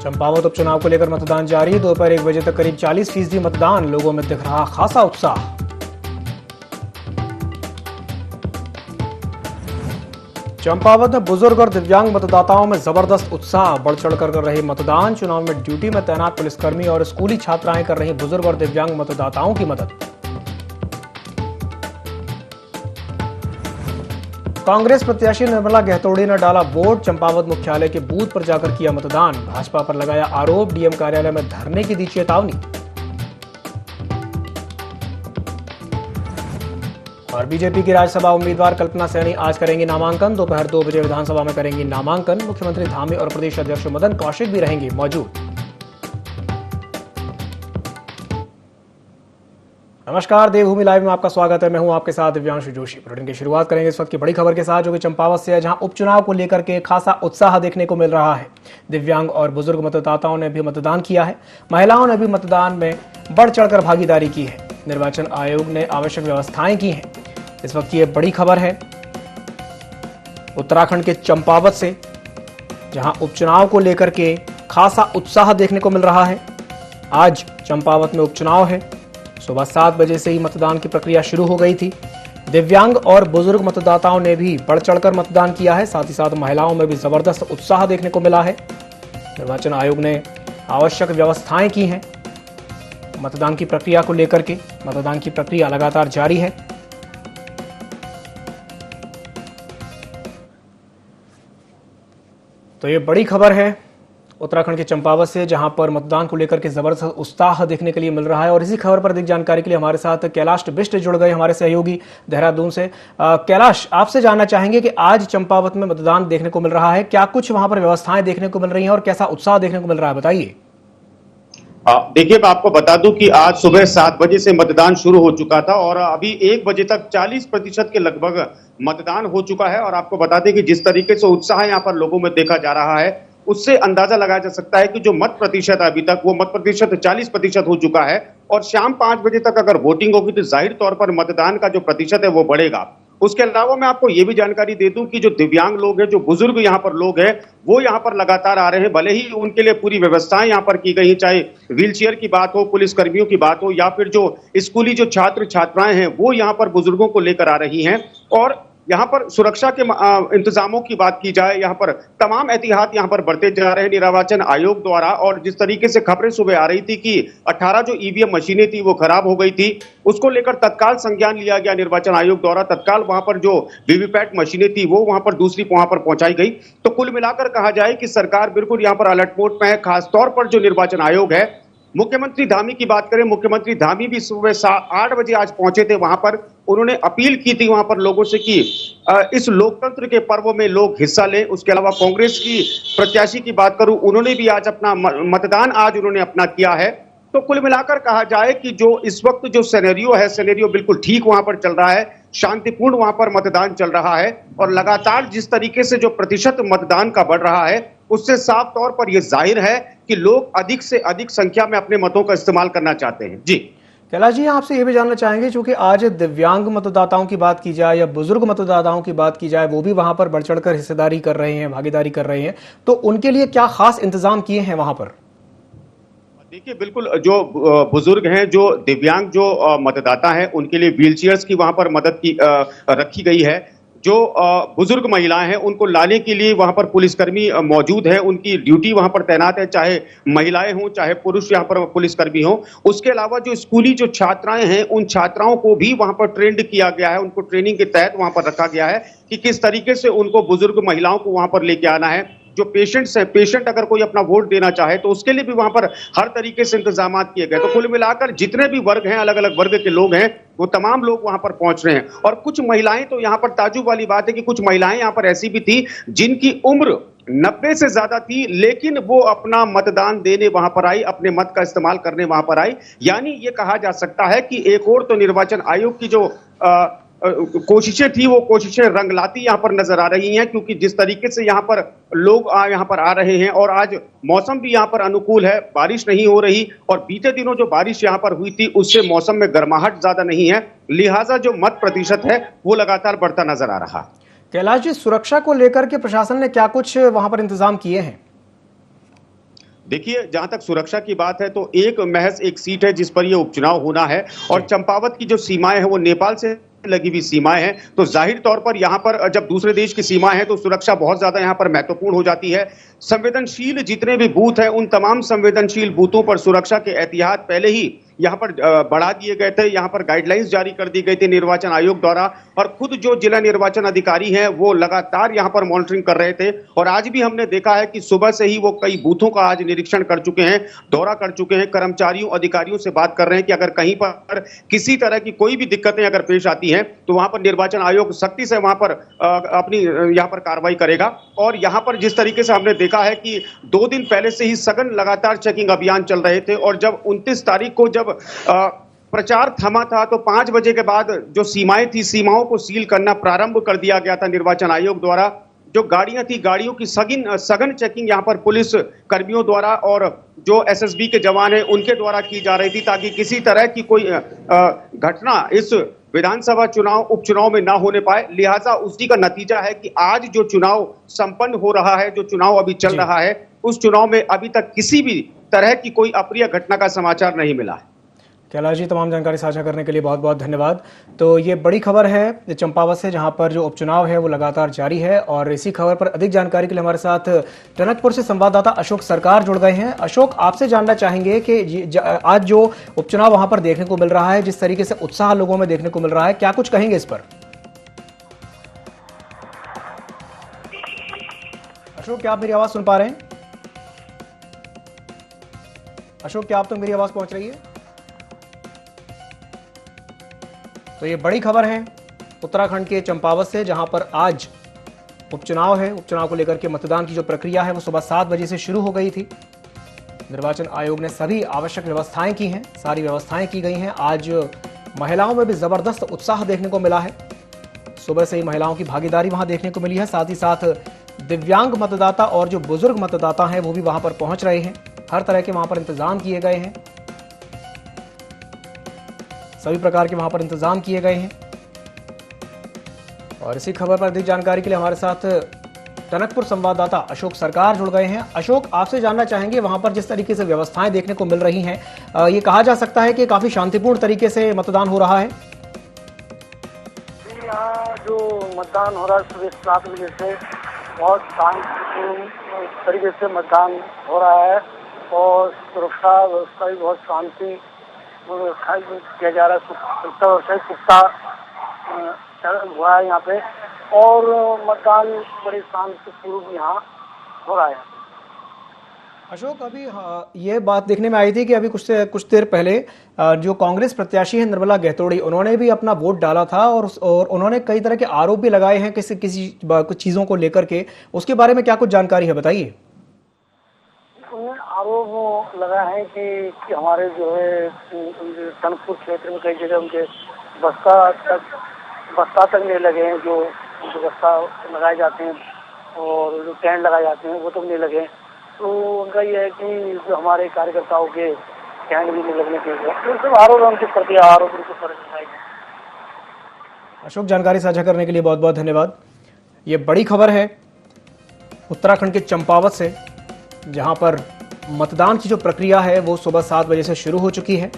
चंपावत उपचुनाव को लेकर मतदान जारी। दोपहर 1 बजे तक करीब 40% मतदान। लोगों में दिख रहा खासा उत्साह। चंपावत में बुजुर्ग और दिव्यांग मतदाताओं में जबरदस्त उत्साह। बढ़ चढ़कर कर रहे मतदान। चुनाव में ड्यूटी में तैनात पुलिसकर्मी और स्कूली छात्राएं कर रही बुजुर्ग और दिव्यांग मतदाताओं की मदद। कांग्रेस प्रत्याशी निर्मला गहतोड़ी ने डाला वोट। चंपावत मुख्यालय के बूथ पर जाकर किया मतदान। भाजपा पर लगाया आरोप। डीएम कार्यालय में धरने की दी चेतावनी। और बीजेपी की राज्यसभा उम्मीदवार कल्पना सैनी आज करेंगी नामांकन। दोपहर 2 बजे विधानसभा में करेंगी नामांकन। मुख्यमंत्री धामी और प्रदेश अध्यक्ष मदन कौशिक भी रहेंगे मौजूद। नमस्कार, देवभूमि लाइव में आपका स्वागत है। मैं हूं आपके साथ दिव्यांशु जोशी। बुलेटिन की शुरुआत करेंगे इस वक्त की बड़ी खबर के साथ, जो कि चंपावत से है, जहां उपचुनाव को लेकर के खासा उत्साह देखने को मिल रहा है। दिव्यांग और बुजुर्ग मतदाताओं ने भी मतदान किया है। महिलाओं ने भी मतदान में बढ़ चढ़कर भागीदारी की है। निर्वाचन आयोग ने आवश्यक व्यवस्थाएं की हैं। इस वक्त की बड़ी खबर है उत्तराखंड के चंपावत से, जहां उपचुनाव को लेकर के खासा उत्साह देखने को मिल रहा है। आज चंपावत में उपचुनाव है। सुबह 7 बजे से ही मतदान की प्रक्रिया शुरू हो गई थी। दिव्यांग और बुजुर्ग मतदाताओं ने भी बढ़ चढ़कर मतदान किया है। साथ ही साथ महिलाओं में भी जबरदस्त उत्साह देखने को मिला है। निर्वाचन आयोग ने आवश्यक व्यवस्थाएं की हैं मतदान की प्रक्रिया को लेकर के। मतदान की प्रक्रिया लगातार जारी है। तो ये बड़ी खबर है उत्तराखंड के चंपावत से, जहां पर मतदान को लेकर के जबरदस्त उत्साह देखने के लिए मिल रहा है। और इसी खबर पर अधिक जानकारी के लिए हमारे साथ कैलाश बिष्ट जुड़ गए, हमारे सहयोगी देहरादून से। कैलाश, आपसे जानना चाहेंगे कि आज चंपावत में मतदान देखने को मिल रहा है, क्या कुछ वहां पर व्यवस्थाएं देखने को मिल रही हैं और कैसा उत्साह देखने को मिल रहा है, बताइए। देखिए, मैं आपको बता दूं कि आज सुबह 7 बजे से मतदान शुरू हो चुका था और अभी 1 बजे तक 40% के लगभग मतदान हो चुका है। और आपको बता दें कि जिस तरीके से उत्साह यहाँ पर लोगों में देखा जा रहा है, उससे अंदाजा लगाया जा सकता है कि जो मत प्रतिशत अभी तक, वो मत प्रतिशत 40% हो चुका है। और शाम 5 बजे तक अगर वोटिंग होगी तो जाहिर तौर पर मतदान का जो प्रतिशत है वो बढ़ेगा। उसके अलावा मैं आपको ये भी जानकारी दे दूं कि जो दिव्यांग लोग हैं, जो बुजुर्ग यहाँ पर लोग हैं, वो यहाँ पर लगातार आ रहे हैं। भले ही उनके लिए पूरी व्यवस्थाएं यहाँ पर की गई हैं, चाहे व्हीलचेयर की बात हो, पुलिस कर्मियों की बात हो, या फिर जो स्कूली जो छात्र छात्राएं हैं वो यहाँ पर बुजुर्गों को लेकर आ रही हैं। और यहाँ पर सुरक्षा के इंतजामों की बात की जाए, यहाँ पर तमाम एहतियात यहाँ पर बढ़ते जा रहे हैं निर्वाचन आयोग द्वारा। और जिस तरीके से खबरें सुबह आ रही थी कि 18 जो ईवीएम मशीनें थी वो खराब हो गई थी, उसको लेकर तत्काल संज्ञान लिया गया निर्वाचन आयोग द्वारा। तत्काल वहां पर जो वीवीपैट मशीनें थी वो वहां पर दूसरी वहां पर पहुंचाई गई। तो कुल मिलाकर कहा जाए कि सरकार बिल्कुल यहाँ पर अलर्ट मोड में है। खासतौर पर जो निर्वाचन आयोग है, मुख्यमंत्री धामी की बात करें, मुख्यमंत्री धामी भी सुबह 8 बजे आज पहुंचे थे वहां पर। उन्होंने अपील की थी वहां पर लोगों से कि इस लोकतंत्र के पर्व में लोग हिस्सा लें। उसके अलावा कांग्रेस की प्रत्याशी की बात करूं, उन्होंने भी आज अपना मतदान आज उन्होंने अपना किया है। तो कुल मिलाकर कहा जाए कि जो इस वक्त जो सिनेरियो है, सिनेरियो बिल्कुल ठीक वहां पर चल रहा है। शांतिपूर्ण वहां पर मतदान चल रहा है। और लगातार जिस तरीके से जो प्रतिशत मतदान का बढ़ रहा है, उससे साफ तौर पर यह जाहिर है कि लोग अधिक से अधिक संख्या में अपने मतों का इस्तेमाल करना चाहते हैं। जी कैलाश जी, आपसे ये भी जानना चाहेंगे, चूंकि आज दिव्यांग मतदाताओं की बात की जाए या बुजुर्ग मतदाताओं की बात की जाए, वो भी वहां पर बढ़ चढ़कर हिस्सेदारी कर रहे हैं, भागीदारी कर रहे हैं, तो उनके लिए क्या खास इंतजाम किए हैं वहां पर? देखिए, बिल्कुल जो बुजुर्ग हैं, जो दिव्यांग जो मतदाता हैं, उनके लिए व्हीलचेयर्स की वहां पर मदद की रखी गई है। जो बुजुर्ग महिलाएं हैं, उनको लाने के लिए वहां पर पुलिसकर्मी मौजूद है। उनकी ड्यूटी वहां पर तैनात है, चाहे महिलाएं हों चाहे पुरुष यहाँ पर पुलिसकर्मी हों। उसके अलावा जो स्कूली जो छात्राएं हैं, उन छात्राओं को भी वहां पर ट्रेंड किया गया है। उनको ट्रेनिंग के तहत वहां पर रखा गया है कि किस तरीके से उनको बुजुर्ग महिलाओं को वहां पर लेके आना है। जो पेशेंट्स हैं, पेशेंट अगर कोई अपना वोट देना चाहे तो उसके लिए भी वहां पर हर तरीके से इंतजाम किए गए। तो कुल मिलाकर जितने भी वर्ग हैं, अलग अलग वर्ग के लोग हैं, वो तमाम लोग वहां पर पहुंच रहे हैं। और कुछ महिलाएं, तो यहाँ पर ताजुब वाली बात है कि कुछ महिलाएं यहाँ पर ऐसी भी थी जिनकी उम्र 90 से ज्यादा थी, लेकिन वो अपना मतदान देने वहां पर आई, अपने मत का इस्तेमाल करने वहां पर आई। यानी ये कहा जा सकता है कि एक और तो निर्वाचन आयोग की जो कोशिशें थी, वो कोशिशें रंग लाती यहाँ पर नजर आ रही हैं। क्योंकि जिस तरीके से यहाँ पर लोग यहाँ पर आ रहे हैं, और आज मौसम भी यहाँ पर अनुकूल है, बारिश नहीं हो रही। और बीते दिनों जो बारिश यहाँ पर हुई थी, उससे मौसम में गर्माहट ज्यादा नहीं है, लिहाजा जो मत प्रतिशत है वो लगातार बढ़ता नजर आ रहा। कैलाश जी, सुरक्षा को लेकर के प्रशासन ने क्या कुछ वहां पर इंतजाम किए हैं? देखिए, जहां तक सुरक्षा की बात है तो एक महज एक सीट है जिस पर ये उपचुनाव होना है, और चंपावत की जो सीमाएं हैं वो नेपाल से लगी हुई सीमाएं हैं, तो जाहिर तौर पर यहां पर जब दूसरे देश की सीमाएं हैं तो सुरक्षा बहुत ज्यादा यहां पर महत्वपूर्ण हो जाती है। संवेदनशील जितने भी बूथ हैं उन तमाम संवेदनशील बूथों पर सुरक्षा के एहतियात पहले ही यहाँ पर बढ़ा दिए गए थे, यहाँ पर गाइडलाइंस जारी कर दी गई थी निर्वाचन आयोग द्वारा, और खुद जो जिला निर्वाचन अधिकारी हैं वो लगातार यहाँ पर मॉनिटरिंग कर रहे थे। और आज भी हमने देखा है कि सुबह से ही वो कई बूथों का आज निरीक्षण कर चुके हैं, दौरा कर चुके हैं, कर्मचारियों अधिकारियों से बात कर रहे हैं कि अगर कहीं पर किसी तरह की कोई भी दिक्कतें अगर पेश आती हैं तो वहां पर निर्वाचन आयोग सख्ती से वहां पर अपनी यहाँ पर कार्रवाई करेगा। और यहाँ पर जिस तरीके से हमने देखा है कि 2 दिन पहले से ही सघन लगातार चेकिंग अभियान चल रहे थे, और जब 29 तारीख को जब प्रचार थमा था तो 5 बजे के बाद जो सीमाएं थी, सीमाओं को सील करना प्रारंभ कर दिया गया था निर्वाचन आयोग द्वारा। जो गाड़ियां थी, गाड़ियों की सघन चेकिंग यहां पर पुलिस कर्मियों द्वारा और जो एसएसबी के जवान हैं उनके द्वारा की जा रही थी, ताकि किसी तरह की कोई घटना इस विधानसभा चुनाव उपचुनाव में ना होने पाए। लिहाजा उसी का नतीजा है कि आज जो चुनाव संपन्न हो रहा है, जो चुनाव अभी चल जी। रहा है, उस चुनाव में अभी तक किसी भी तरह की कोई अप्रिय घटना का समाचार नहीं मिला है। कैलाश जी, तमाम जानकारी साझा करने के लिए बहुत बहुत धन्यवाद। तो ये बड़ी खबर है चंपावत से, जहां पर जो उपचुनाव है वो लगातार जारी है, और इसी खबर पर अधिक जानकारी के लिए हमारे साथ टनकपुर से संवाददाता अशोक सरकार जुड़ गए हैं। अशोक, आपसे जानना चाहेंगे कि आज जो उपचुनाव वहां पर देखने को मिल रहा है, जिस तरीके से उत्साह लोगों में देखने को मिल रहा है, क्या कुछ कहेंगे इस पर? अशोक, क्या आप मेरी आवाज सुन पा रहे हैं? अशोक, क्या आप तक मेरी आवाज पहुंच रही है? तो ये बड़ी खबर है उत्तराखंड के चंपावत से, जहां पर आज उपचुनाव है। उपचुनाव को लेकर के मतदान की जो प्रक्रिया है वो सुबह 7 बजे से शुरू हो गई थी। निर्वाचन आयोग ने सभी आवश्यक व्यवस्थाएं की हैं, सारी व्यवस्थाएं की गई हैं। आज महिलाओं में भी जबरदस्त उत्साह देखने को मिला है। सुबह से ही महिलाओं की भागीदारी वहां देखने को मिली है। साथ ही साथ दिव्यांग मतदाता और जो बुजुर्ग मतदाता हैं वो भी वहां पर पहुंच रहे हैं। हर तरह के वहां पर इंतजाम किए गए हैं, सभी प्रकार के वहां पर इंतजाम किए गए हैं। और इसी खबर पर अधिक जानकारी के लिए हमारे साथ टनकपुर संवाददाता अशोक सरकार जुड़ गए हैं। अशोक, आपसे जानना चाहेंगे वहां पर जिस तरीके से व्यवस्थाएं देखने को मिल रही हैं, ये कहा जा सकता है कि काफी शांतिपूर्ण तरीके से मतदान हो रहा है? यहाँ जो मतदान हो रहा है सुबह 7 बजे से बहुत शांतिपूर्ण तरीके से मतदान हो रहा है, और सुरक्षा व्यवस्था भी बहुत शांति किया जा रहा है। सुरक्षा व्यवस्था पुख्ता हुआ है यहाँ पे, और मतदान बड़ी शांतिपूर्वक यहाँ हो रहा है। अशोक, अभी ये बात देखने में आई थी कि अभी कुछ देर पहले जो कांग्रेस प्रत्याशी है निर्मला गहतोड़ी, उन्होंने भी अपना वोट डाला था, और उन्होंने कई तरह के आरोप भी लगाए हैं कुछ चीजों को लेकर के। उसके बारे में क्या कुछ जानकारी है, बताइए। उन्हें आरोप लगा है कि हमारे जो है टनकपुर क्षेत्र में कई जगह उनके बस्ता तक नहीं लगे हैं, जो बस्ता लगाए जाते हैं और जो टेंट लगाए जाते हैं वो तो नहीं लगे। तो उनका ये है कि जो हमारे कार्यकर्ताओं के टेंट भी नहीं लगने के तो सब आरोप उनके प्रति आरोप उनके पर लगाए गए। अशोक, जानकारी साझा करने के लिए बहुत बहुत धन्यवाद। ये बड़ी खबर है उत्तराखंड के चंपावत से, जहां पर मतदान की जो प्रक्रिया है वो सुबह 7 बजे से शुरू हो चुकी है,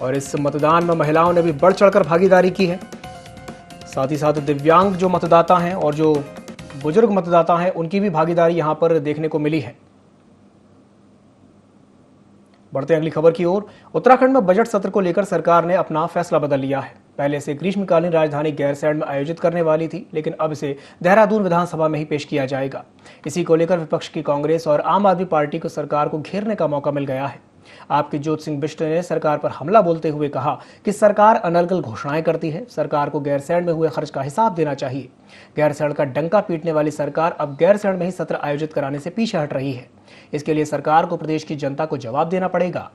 और इस मतदान में महिलाओं ने भी बढ़ चढ़कर भागीदारी की है। साथ ही साथ दिव्यांग जो मतदाता हैं और जो बुजुर्ग मतदाता हैं उनकी भी भागीदारी यहां पर देखने को मिली है। बढ़ते अगली खबर की ओर। उत्तराखंड में बजट सत्र को लेकर सरकार ने अपना फैसला बदल लिया है। पहले से ग्रीष्मकालीन राजधानी गैरसैंण में आयोजित करने वाली थी, लेकिन अब इसे देहरादून विधानसभा में ही पेश किया जाएगा। इसी को लेकर विपक्ष की कांग्रेस और आम आदमी पार्टी को सरकार को घेरने का मौका मिल गया है। आपके ज्योत सिंह बिष्ट ने सरकार पर हमला बोलते हुए कहा कि सरकार अनर्गल घोषणाएं करती है, सरकार को गैरसैंण में हुए खर्च का हिसाब देना चाहिए। गैरसैंण का डंका पीटने वाली सरकार अब गैरसैंण में ही सत्र आयोजित कराने से पीछे हट रही है। इसके लिए सरकार को प्रदेश की जनता को जवाब देना पड़ेगा।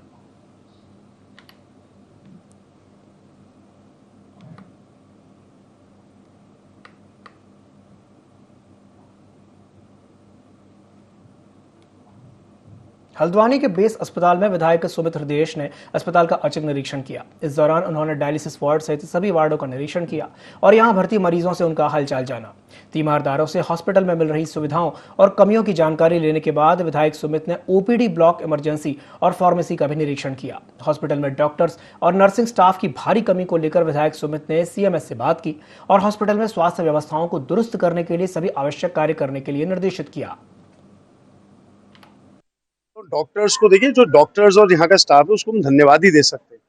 हल्द्वानी के बेस अस्पताल में विधायक सुमित हृदयेश ने अस्पताल का औचक निरीक्षण किया। इस दौरान उन्होंने डायलिसिस वार्ड सहित सभी वार्डों का निरीक्षण किया और यहां भर्ती मरीजों से उनका हालचाल जाना। तीमारदारों से हॉस्पिटल में मिल रही सुविधाओं और कमियों की जानकारी लेने के बाद विधायक सुमित ने ओपीडी ब्लॉक इमरजेंसी और फार्मेसी का भी निरीक्षण किया। हॉस्पिटल में डॉक्टर्स और नर्सिंग स्टाफ की भारी कमी को लेकर विधायक सुमित ने सीएमएस से बात की और हॉस्पिटल में स्वास्थ्य व्यवस्थाओं को दुरुस्त करने के लिए सभी आवश्यक कार्य करने के लिए निर्देशित किया। डॉक्टर्स को देखिए, जो डॉक्टर्स और यहाँ का स्टाफ है उसको हम धन्यवाद ही दे सकते हैं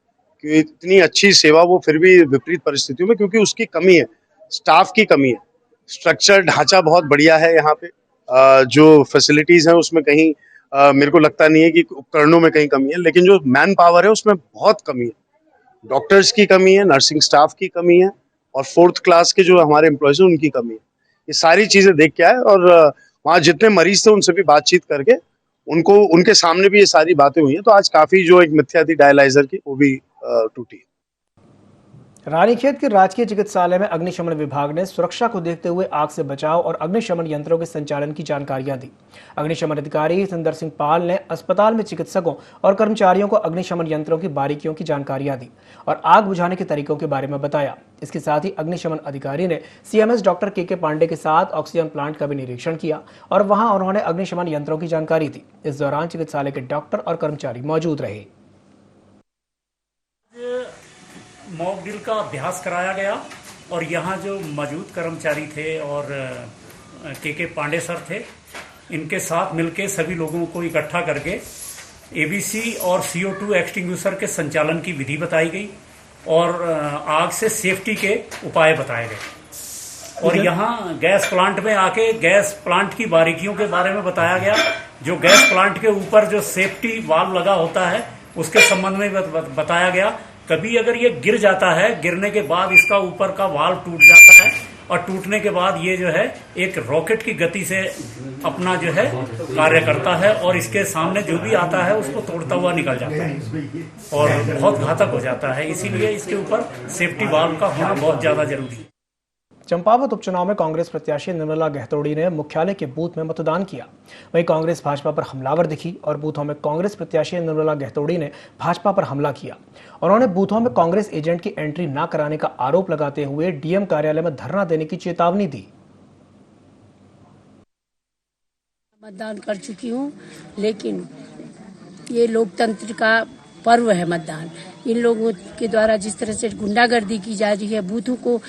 कि इतनी अच्छी सेवा वो फिर भी विपरीत परिस्थितियों में, क्योंकि उसकी कमी है, स्टाफ की कमी है। स्ट्रक्चर ढांचा बहुत बढ़िया है यहाँ पे, जो फैसिलिटीज हैं उसमें कहीं मेरे को लगता नहीं है कि उपकरणों में कहीं कमी है, लेकिन जो मैन पावर है उसमें बहुत कमी है। डॉक्टर्स की कमी है, नर्सिंग स्टाफ की कमी है और 4th क्लास के जो हमारे एम्प्लॉयज हैं उनकी कमी है। ये सारी चीजें देख के आए और वहाँ जितने मरीज थे उनसे भी बातचीत करके उनको उनके सामने भी ये सारी बातें हुई हैं। तो आज काफी जो एक मिथ्या थी डायलाइजर की वो भी टूटी। रानीखेत के राजकीय चिकित्सालय में अग्निशमन विभाग ने सुरक्षा को देखते हुए आग से बचाव और अग्निशमन यंत्रों के संचालन की जानकारियां दी। अग्निशमन अधिकारी सुंदर सिंह पाल ने अस्पताल में चिकित्सकों और कर्मचारियों को अग्निशमन यंत्रों की बारीकियों की जानकारियां दी और आग बुझाने के तरीकों के बारे में बताया। इसके साथ ही अग्निशमन अधिकारी ने सीएमएस डॉक्टर के पांडे के साथ ऑक्सीजन प्लांट का भी निरीक्षण किया और वहां उन्होंने अग्निशमन यंत्रों की जानकारी दी। इस दौरान चिकित्सालय के डॉक्टर और कर्मचारी मौजूद रहे। मॉक ड्रिल का अभ्यास कराया गया और यहाँ जो मौजूद कर्मचारी थे और के पांडे सर थे, इनके साथ मिलके सभी लोगों को इकट्ठा करके एबीसी और CO2 एक्सटिंग्विशर के संचालन की विधि बताई गई और आग से सेफ्टी के उपाय बताए गए। और यहाँ गैस प्लांट में आके गैस प्लांट की बारीकियों के बारे में बताया गया। जो गैस प्लांट के ऊपर जो सेफ्टी वाल्व लगा होता है उसके संबंध में बताया गया। कभी अगर ये गिर जाता है, गिरने के बाद इसका ऊपर का वाल्व टूट जाता है और टूटने के बाद ये जो है एक रॉकेट की गति से अपना जो है कार्य करता है और इसके सामने जो भी आता है उसको तोड़ता हुआ निकल जाता है और बहुत घातक हो जाता है। इसीलिए इसके ऊपर सेफ्टी वाल्व का होना बहुत ज्यादा जरूरी है। चंपावत उपचुनाव में कांग्रेस प्रत्याशी निर्मला गहतोड़ी ने मुख्यालय के बूथ में मतदान किया। वहीं कांग्रेस भाजपा पर हमलावर दिखी और बूथों में कांग्रेस प्रत्याशी निर्मला गहतोड़ी ने भाजपा पर हमला किया। उन्होंने बूथों में कांग्रेस एजेंट की एंट्री न कराने का आरोप लगाते हुए डीएम कार्यालय में धरना देने की चेतावनी दी। मतदान कर चुकी हूँ, लेकिन ये लोकतंत्र का पर्व है मतदान। इन लोगों के द्वारा जिस तरह से गुंडागर्दी की जा रही है, बूथों को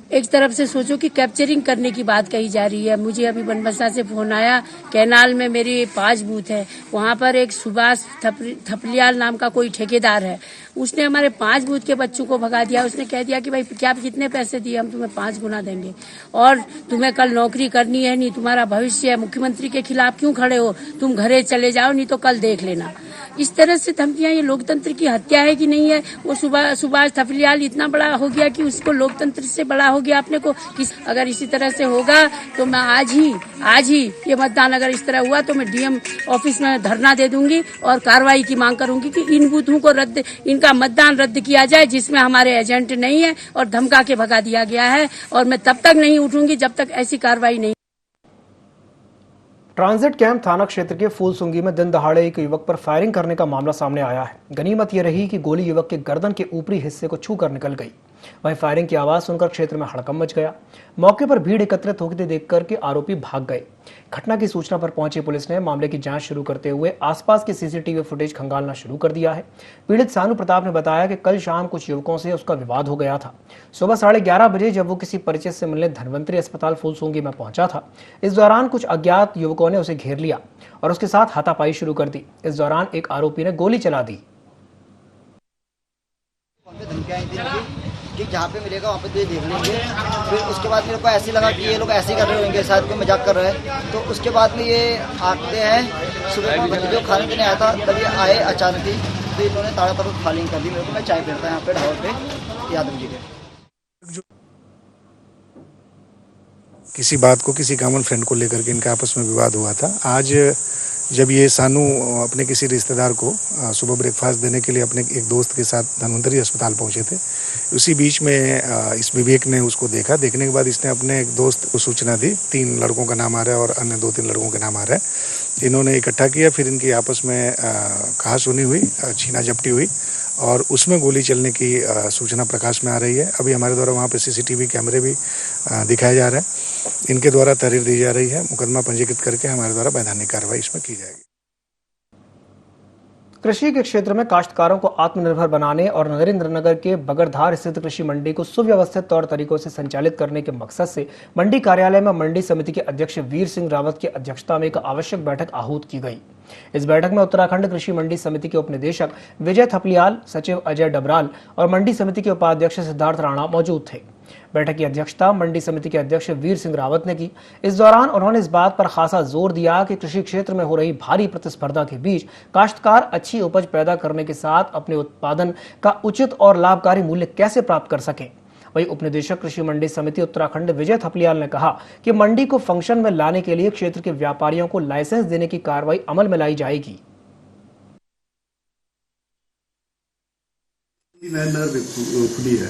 एक तरफ से सोचो कि कैप्चरिंग करने की बात कही जा रही है। मुझे अभी बनबसा से फोन आया, कैनाल में मेरे 5 बूथ है, वहाँ पर एक सुभाष थपलियाल नाम का कोई ठेकेदार है, उसने हमारे 5 बूथ के बच्चों को भगा दिया। उसने कह दिया कि भाई क्या कितने पैसे दिए, हम तुम्हें 5 गुना देंगे और तुम्हें कल नौकरी करनी है, नहीं तुम्हारा भविष्य है, मुख्यमंत्री के खिलाफ क्यों खड़े हो, तुम घरे चले जाओ, नहीं तो कल देख लेना। इस तरह से धमकियां, ये लोकतंत्र की हत्या है कि नहीं है? वो सुभाष थपलियाल इतना बड़ा हो गया कि उसको लोकतंत्र से बड़ा हो गया अपने को। अगर इसी तरह से होगा तो मैं आज ही ये मतदान अगर इस तरह हुआ तो मैं डीएम ऑफिस में धरना दे दूंगी और कार्रवाई की मांग करूंगी कि इन बूथों को इनका मतदान रद्द किया जाए जिसमें हमारे एजेंट नहीं है और धमका के भगा दिया गया है। और मैं तब तक नहीं उठूंगी जब तक ऐसी कार्रवाई नहीं। ट्रांजिट कैंप थाना क्षेत्र के फूलसुंगी में दिन दहाड़े एक युवक पर फायरिंग करने का मामला सामने आया है। गनीमत यह रही कि गोली युवक के गर्दन के ऊपरी हिस्से को छूकर निकल गई। वहीं फायरिंग की आवाज सुनकर क्षेत्र में हड़कंप मच गया। मौके पर भीड़ एकत्रित होते देखकर के आरोपी भाग गए। घटना की सूचना पर पहुंची पुलिस ने मामले की जांच शुरू करते हुए आसपास के सीसीटीवी फुटेज खंगालना शुरू कर दिया है। पीड़ित सानू प्रताप ने बताया कि कल शाम कुछ युवकों से उसका विवाद हो गया था। सुबह 11:30 बजे जब वो किसी परिचित से मिलने धनवंतरी अस्पताल फूलसुंगी में पहुंचा था, इस दौरान कुछ अज्ञात युवकों ने उसे घेर लिया और उसके साथ हाथापाई शुरू कर दी। इस दौरान एक आरोपी ने गोली चला दी। कि जहाँ पे मिलेगा वहाँ पे तो ये देख लेंगे। फिर उसके बाद मेरे को ऐसे लगा कि ये लोग ऐसे ही कर रहे होंगे, शायद कोई मजाक कर रहे हैं। तो उसके बाद में ये आते हैं, सुबह जो खाने पीने आया था तभी आए अचानक ही, तो इन्होंने ताबड़तोड़ फायरिंग कर दी मेरे को। मैं चाय पीता यहाँ पे ढाबे पे यादव जी के। किसी बात को, किसी कॉमन फ्रेंड को लेकर के इनका आपस में विवाद हुआ था। आज जब ये सानू अपने किसी रिश्तेदार को सुबह ब्रेकफास्ट देने के लिए अपने एक दोस्त के साथ धन्वंतरी अस्पताल पहुंचे थे। उसी बीच में इस विवेक ने उसको देखा। देखने के बाद इसने अपने एक दोस्त को सूचना दी। 3 लड़कों का नाम आ रहा है और अन्य 2-3 लड़कों का नाम आ रहा है। इन्होंने इकट्ठा किया, फिर इनकी आपस में कहासुनी हुई, छीना झपटी हुई और उसमें गोली चलने की सूचना प्रकाश में आ रही है। अभी हमारे द्वारा वहाँ पे CCTV कैमरे भी दिखाया जा रहा है। इनके द्वारा तहरीर दी जा रही है। मुकदमा पंजीकृत करके हमारे द्वारा वैधानिक कार्रवाई इसमें की जाएगी। कृषि के क्षेत्र में काश्तकारों को आत्मनिर्भर बनाने और नरेंद्रनगर के बगरधार स्थित कृषि मंडी को सुव्यवस्थित तौर तरीकों से संचालित करने के मकसद से मंडी कार्यालय में मंडी समिति के अध्यक्ष वीर सिंह रावत की अध्यक्षता में एक आवश्यक बैठक आहूत की गई। इस बैठक में उत्तराखंड कृषि मंडी समिति के उपनिदेशक विजय थपलियाल, सचिव अजय डबराल और मंडी समिति के उपाध्यक्ष सिद्धार्थ राणा मौजूद थे। बैठक की अध्यक्षता मंडी समिति के अध्यक्ष वीर सिंह रावत ने की। इस दौरान उन्होंने इस बात पर खासा जोर दिया कि कृषि क्षेत्र में हो रही भारी प्रतिस्पर्धा के बीच काश्तकार अच्छी उपज पैदा करने के साथ अपने उत्पादन का उचित और लाभकारी मूल्य कैसे प्राप्त कर सकें। वहीं उपनिदेशक कृषि मंडी समिति उत्तराखंड विजय थपलियाल ने कहा कि मंडी को फंक्शन में लाने के लिए क्षेत्र के व्यापारियों को लाइसेंस देने की कार्रवाई अमल में लाई जाएगी। खुली है,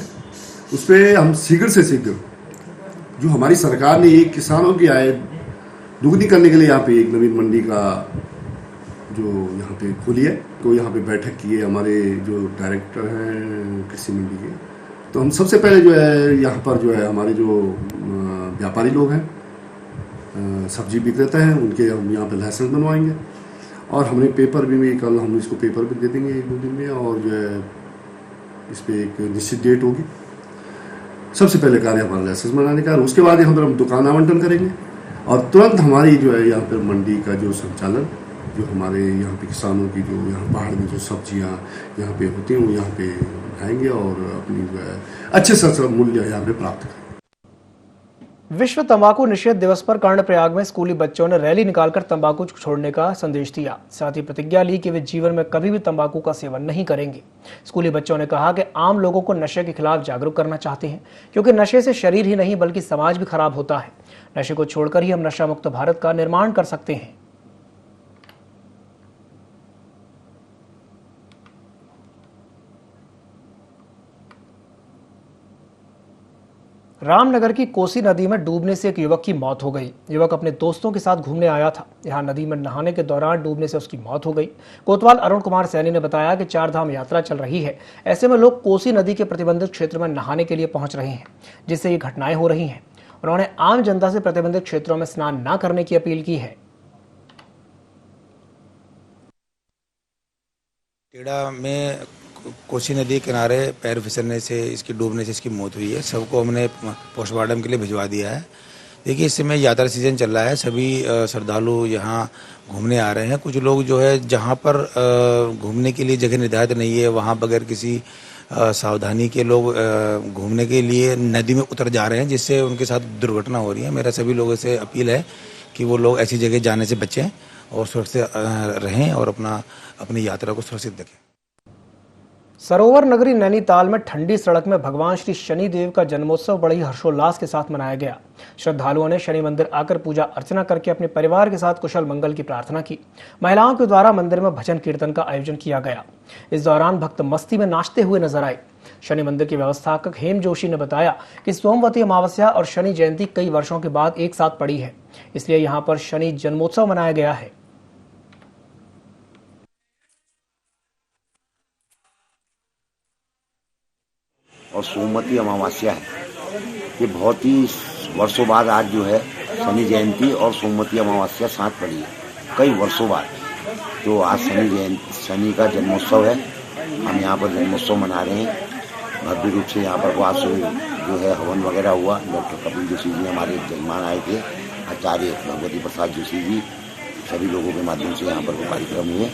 उस पर हम शीघ्र से शीघ्र जो हमारी सरकार ने एक किसानों की आय दुगनी करने के लिए यहाँ पे एक नवीन मंडी का जो यहाँ पे खुली है, तो यहाँ पे बैठक की है हमारे जो डायरेक्टर हैं कृषि मंडी के। तो हम सबसे पहले जो है यहाँ पर जो है हमारे जो व्यापारी लोग हैं, सब्जी विक्रेता हैं, उनके हम यहाँ पे लाइसेंस बनवाएंगे और हमने पेपर भी कल हम इसको पेपर भी दे देंगे 1-2 दिन में। और जो है इस पर एक निश्चित डेट होगी। सबसे पहले कार्य हमारा लाइसेंस बनाने का, उसके बाद यहाँ पर हम दुकान आवंटन करेंगे और तुरंत हमारी जो है यहाँ पर मंडी का जो संचालन, जो हमारे यहाँ पे किसानों की जो यहाँ पहाड़ में जो सब्जियाँ यहाँ पे होती हैं वो यहाँ पे आएंगे और अपनी जो है अच्छे से मूल्य यहाँ पे प्राप्त करें। विश्व तंबाकू निषेध दिवस पर कर्णप्रयाग में स्कूली बच्चों ने रैली निकालकर तंबाकू छोड़ने का संदेश दिया। साथ ही प्रतिज्ञा ली कि वे जीवन में कभी भी तंबाकू का सेवन नहीं करेंगे। स्कूली बच्चों ने कहा कि आम लोगों को नशे के खिलाफ जागरूक करना चाहते हैं, क्योंकि नशे से शरीर ही नहीं बल्कि समाज भी खराब होता है। नशे को छोड़कर ही हम नशा मुक्त भारत का निर्माण कर सकते हैं। रामनगर की कोसी नदी में डूबने से एक युवक की मौत हो गई। युवक अपने दोस्तों के साथ घूमने आया था। यहां नदी में नहाने के दौरान डूबने से उसकी मौत हो गई। कोतवाल अरुण कुमार सैनी ने बताया कि 4 धाम यात्रा चल रही है, ऐसे में लोग कोसी नदी के प्रतिबंधित क्षेत्र में नहाने के लिए पहुंच रहे हैं, जिससे ये घटनाएं हो रही हैं। उन्होंने आम जनता से प्रतिबंधित क्षेत्रों में स्नान न करने की अपील की है। टेड़ा में कोसी नदी के किनारे पैर फिसलने से, इसकी डूबने से इसकी मौत हुई है। सबको हमने पोस्टमार्टम के लिए भिजवा दिया है। देखिए, इस समय यात्रा सीजन चल रहा है, सभी श्रद्धालु यहाँ घूमने आ रहे हैं। कुछ लोग जो है जहाँ पर घूमने के लिए जगह निर्धारित नहीं है, वहाँ बगैर किसी सावधानी के लोग घूमने के लिए नदी में उतर जा रहे हैं, जिससे उनके साथ दुर्घटना हो रही है। मेरा सभी लोगों से अपील है कि वो लोग ऐसी जगह जाने से बचें और सुरक्षित रहें और अपनी यात्रा को सुरक्षित रखें। सरोवर नगरी नैनीताल में ठंडी सड़क में भगवान श्री शनि देव का जन्मोत्सव बड़ी हर्षोल्लास के साथ मनाया गया। श्रद्धालुओं ने शनि मंदिर आकर पूजा अर्चना करके अपने परिवार के साथ कुशल मंगल की प्रार्थना की। महिलाओं के द्वारा मंदिर में भजन कीर्तन का आयोजन किया गया। इस दौरान भक्त मस्ती में नाचते हुए नजर आए। शनि मंदिर के व्यवस्थापक हेम जोशी ने बताया कि सोमवती अमावस्या और शनि जयंती कई वर्षों के बाद एक साथ पड़ी है, इसलिए यहाँ पर शनि जन्मोत्सव मनाया गया है। और सोमवती अमावस्या है, ये बहुत ही वर्षों बाद आज जो है शनि जयंती और सोमवती अमावस्या साथ पड़ी है। कई वर्षों बाद तो आज शनि का जन्मोत्सव है। हम यहाँ पर जन्मोत्सव मना रहे हैं भव्य रूप से। यहाँ पर आज जो है हवन वगैरह हुआ। डॉक्टर कपिल जोशी जी हमारे जजमान आए थे, आचार्य भगवती प्रसाद जोशी जी, सभी लोगों के माध्यम से यहाँ पर वो कार्यक्रम हुए।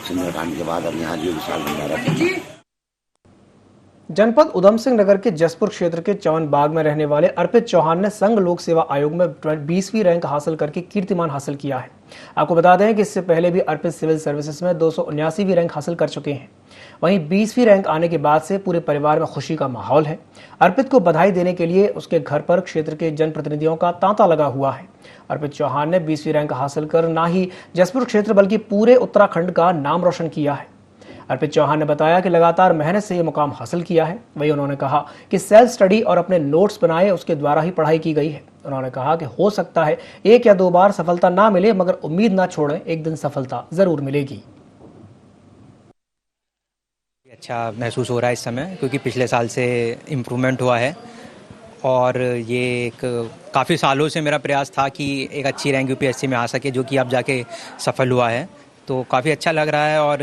सुंदरकांड के बाद अब यहाँ जो विशाल भंडारा। जनपद उधम सिंह नगर के जसपुर क्षेत्र के चवन बाग में रहने वाले अर्पित चौहान ने संघ लोक सेवा आयोग में 20वीं रैंक हासिल करके कीर्तिमान हासिल किया है। आपको बता दें कि इससे पहले भी अर्पित सिविल सर्विसेज में 279वीं रैंक हासिल कर चुके हैं। वहीं 20वीं रैंक आने के बाद से पूरे परिवार में खुशी का माहौल है। अर्पित को बधाई देने के लिए उसके घर पर क्षेत्र के जनप्रतिनिधियों का तांता लगा हुआ है। अर्पित चौहान ने 20वीं रैंक हासिल कर न ही जसपुर क्षेत्र बल्कि पूरे उत्तराखंड का नाम रोशन किया है। अर्पित चौहान ने बताया कि लगातार मेहनत से ये मुकाम हासिल किया है। वहीं उन्होंने कहा कि सेल्फ स्टडी और अपने नोट्स बनाए उसके द्वारा ही पढ़ाई की गई है। उन्होंने कहा कि हो सकता है 1 या 2 बार सफलता ना मिले, मगर उम्मीद ना छोड़ें, एक दिन सफलता जरूर मिलेगी। अच्छा महसूस हो रहा है इस समय, क्योंकि पिछले साल से इम्प्रूवमेंट हुआ है और ये एक काफ़ी सालों से मेरा प्रयास था कि एक अच्छी रैंक यूपीएससी में आ सके, जो कि अब जाके सफल हुआ है। तो काफ़ी अच्छा लग रहा है और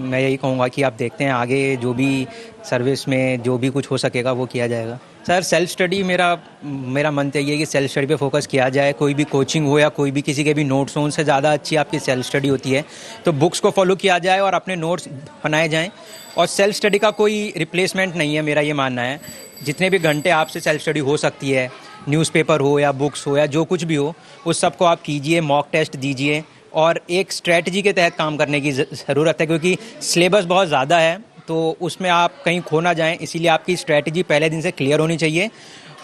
मैं यही कहूँगा कि आप देखते हैं आगे जो भी सर्विस में जो भी कुछ हो सकेगा वो किया जाएगा। सर सेल्फ स्टडी मेरा मन तो ये है कि सेल्फ स्टडी पे फोकस किया जाए। कोई भी कोचिंग हो या कोई भी किसी के भी नोट्स हो, उनसे ज़्यादा अच्छी आपकी सेल्फ स्टडी होती है। तो बुक्स को फॉलो किया जाए और अपने नोट्स बनाए जाएँ। और सेल्फ स्टडी का कोई रिप्लेसमेंट नहीं है, मेरा ये मानना है। जितने भी घंटे आपसे सेल्फ स्टडी हो सकती है, न्यूज़पेपर हो या बुक्स हो या जो कुछ भी हो, उस सब को आप कीजिए, मॉक टेस्ट दीजिए और एक स्ट्रेटजी के तहत काम करने की ज़रूरत है, क्योंकि सिलेबस बहुत ज़्यादा है तो उसमें आप कहीं खो ना जाएं। इसीलिए आपकी स्ट्रेटजी पहले दिन से क्लियर होनी चाहिए।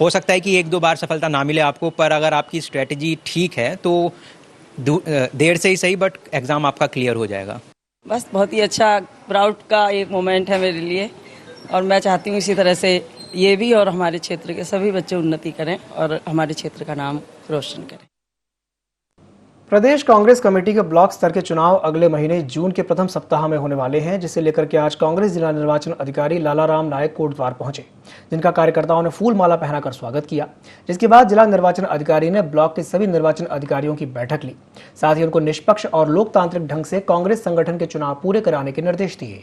हो सकता है कि 1-2 बार सफलता ना मिले आपको, पर अगर आपकी स्ट्रेटजी ठीक है तो देर से ही सही बट एग्ज़ाम आपका क्लियर हो जाएगा। बस बहुत ही अच्छा प्राउड का एक मोमेंट है मेरे लिए और मैं चाहती हूँ इसी तरह से ये भी और हमारे क्षेत्र के सभी बच्चे उन्नति करें और हमारे क्षेत्र का नाम रोशन करें। प्रदेश कांग्रेस कमेटी के ब्लॉक स्तर के चुनाव अगले महीने जून के प्रथम सप्ताह में होने वाले हैं, जिसे लेकर के आज कांग्रेस जिला निर्वाचन अधिकारी लालाराम नायक कोटद्वार पहुंचे, जिनका कार्यकर्ताओं ने फूल माला पहनाकर स्वागत किया। जिसके बाद जिला निर्वाचन अधिकारी ने ब्लॉक के सभी निर्वाचन अधिकारियों की बैठक ली। साथ ही उनको निष्पक्ष और लोकतांत्रिक ढंग से कांग्रेस संगठन के चुनाव पूरे कराने के निर्देश दिए।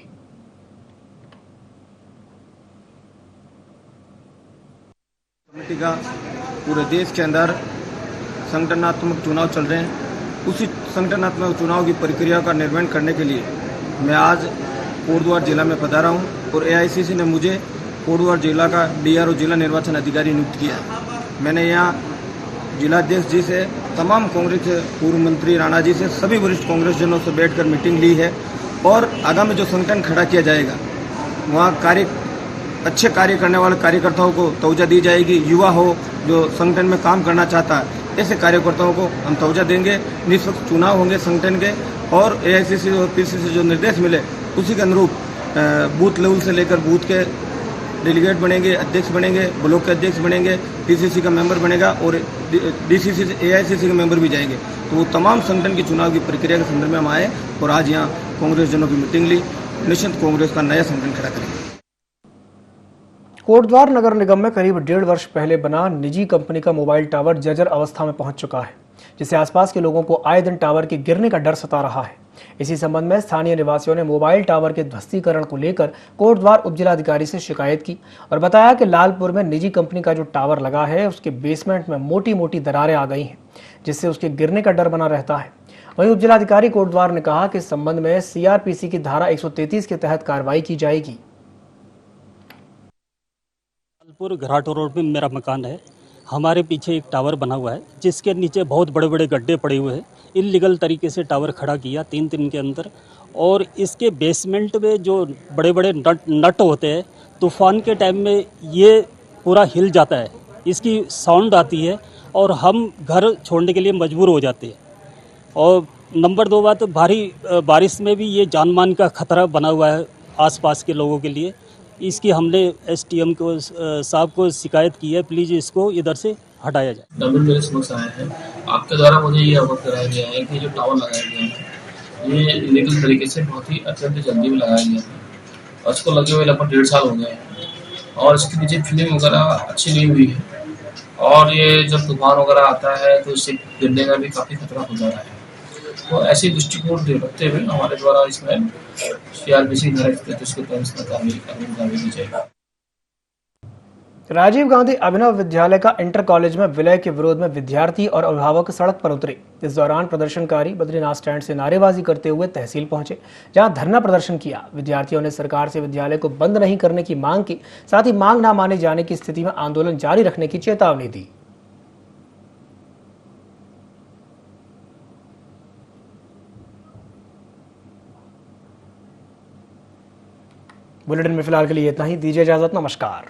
कमेटी का पूरे देश के अंदर संगठनात्मक चुनाव चल रहे हैं, उसी संगठनात्मक चुनाव की प्रक्रिया का निर्वहन करने के लिए मैं आज कोटद्वार जिला में पधारा हूं और एआईसीसी ने मुझे कोटद्वार जिला का डीआरओ जिला निर्वाचन अधिकारी नियुक्त किया। मैंने यहाँ जिलाध्यक्ष जी से, तमाम कांग्रेस के पूर्व मंत्री राणा जी से, सभी वरिष्ठ कांग्रेस जनों से बैठकर मीटिंग ली है और आगामी जो संगठन खड़ा किया जाएगा वहाँ अच्छे कार्य करने वाले कार्यकर्ताओं को तवज्जो दी जाएगी। युवा हो जो संगठन में काम करना चाहता है, ऐसे कार्यकर्ताओं को हम तवज्जो देंगे। निष्पक्ष चुनाव होंगे संगठन के और एआईसीसी और पीसीसी जो निर्देश मिले उसी के अनुरूप बूथ लेवल से लेकर बूथ के डेलीगेट बनेंगे, अध्यक्ष बनेंगे, ब्लॉक के अध्यक्ष बनेंगे, पीसीसी का मेंबर बनेगा और डीसीसी से एआईसीसी के मेंबर भी जाएंगे। तो वो तमाम संगठन की चुनाव की प्रक्रिया के संदर्भ में हम आए और आज यहाँ कांग्रेस जनों की मीटिंग ली। निश्चित कांग्रेस का नया संगठन खड़ा करेंगे। कोटद्वार नगर निगम में करीब 1.5 वर्ष पहले बना निजी कंपनी का मोबाइल टावर जर्जर अवस्था में पहुंच चुका है, जिससे आसपास के लोगों को आए दिन टावर के गिरने का डर सता रहा है। इसी संबंध में स्थानीय निवासियों ने मोबाइल टावर के ध्वस्तीकरण को लेकर कोटद्वार उपजिलाधिकारी से शिकायत की और बताया कि लालपुर में निजी कंपनी का जो टावर लगा है उसके बेसमेंट में मोटी मोटी दरारें आ गई हैं, जिससे उसके गिरने का डर बना रहता है। वहीं उपजिलाधिकारी कोटद्वार ने कहा कि इस संबंध में सीआरपीसी की धारा 133 के तहत कार्रवाई की जाएगी। घराट रोड में मेरा मकान है। हमारे पीछे एक टावर बना हुआ है जिसके नीचे बहुत बड़े बड़े गड्ढे पड़े हुए हैं। इल्लीगल तरीके से टावर खड़ा किया 3 दिन के अंदर और इसके बेसमेंट में जो बड़े बड़े नट होते हैं, तूफान के टाइम में ये पूरा हिल जाता है, इसकी साउंड आती है और हम घर छोड़ने के लिए मजबूर हो जाते हैं। और नंबर 2 बात, भारी बारिश में भी ये जान मान का खतरा बना हुआ है आसपास के लोगों के लिए। इसकी हमने एसटीएम को साहब को शिकायत की है, प्लीज़ इसको इधर से हटाया जाए। डबल मेरे समक्ष आए हैं, आपके द्वारा मुझे ये अवगत कराया गया है कि जो टावर लगाया गया है ये इलीगल तरीके से बहुत ही अत्यंत जल्दी में लगाया गया है और इसको लगे हुए लगभग 1.5 साल हो गए हैं और इसके नीचे फिलिंग वगैरह अच्छी नहीं हुई है और ये जब तूफान वगैरह आता है तो इससे गिरने का भी काफ़ी खतरा हो जा रहा है। तो ऐसी दृष्टिकोण रखते हुए हमारे द्वारा इसमें सीआरपीसी धारा 133 के तहत इसमें कार्रवाई की जाएगी। राजीव गांधी अभिनव विद्यालय का इंटर कॉलेज में विलय के विरोध में विद्यार्थी और अभिभावक सड़क पर उतरे। इस दौरान प्रदर्शनकारी बद्रीनाथ स्टैंड से नारेबाजी करते हुए तहसील पहुंचे, जहां धरना प्रदर्शन किया। विद्यार्थियों ने सरकार से विद्यालय को बंद नहीं करने की मांग की, साथ ही मांग न माने जाने की स्थिति में आंदोलन जारी रखने की चेतावनी दी। बुलेटिन में फिलहाल के लिए इतना ही। दीजिए इजाजत, नमस्कार।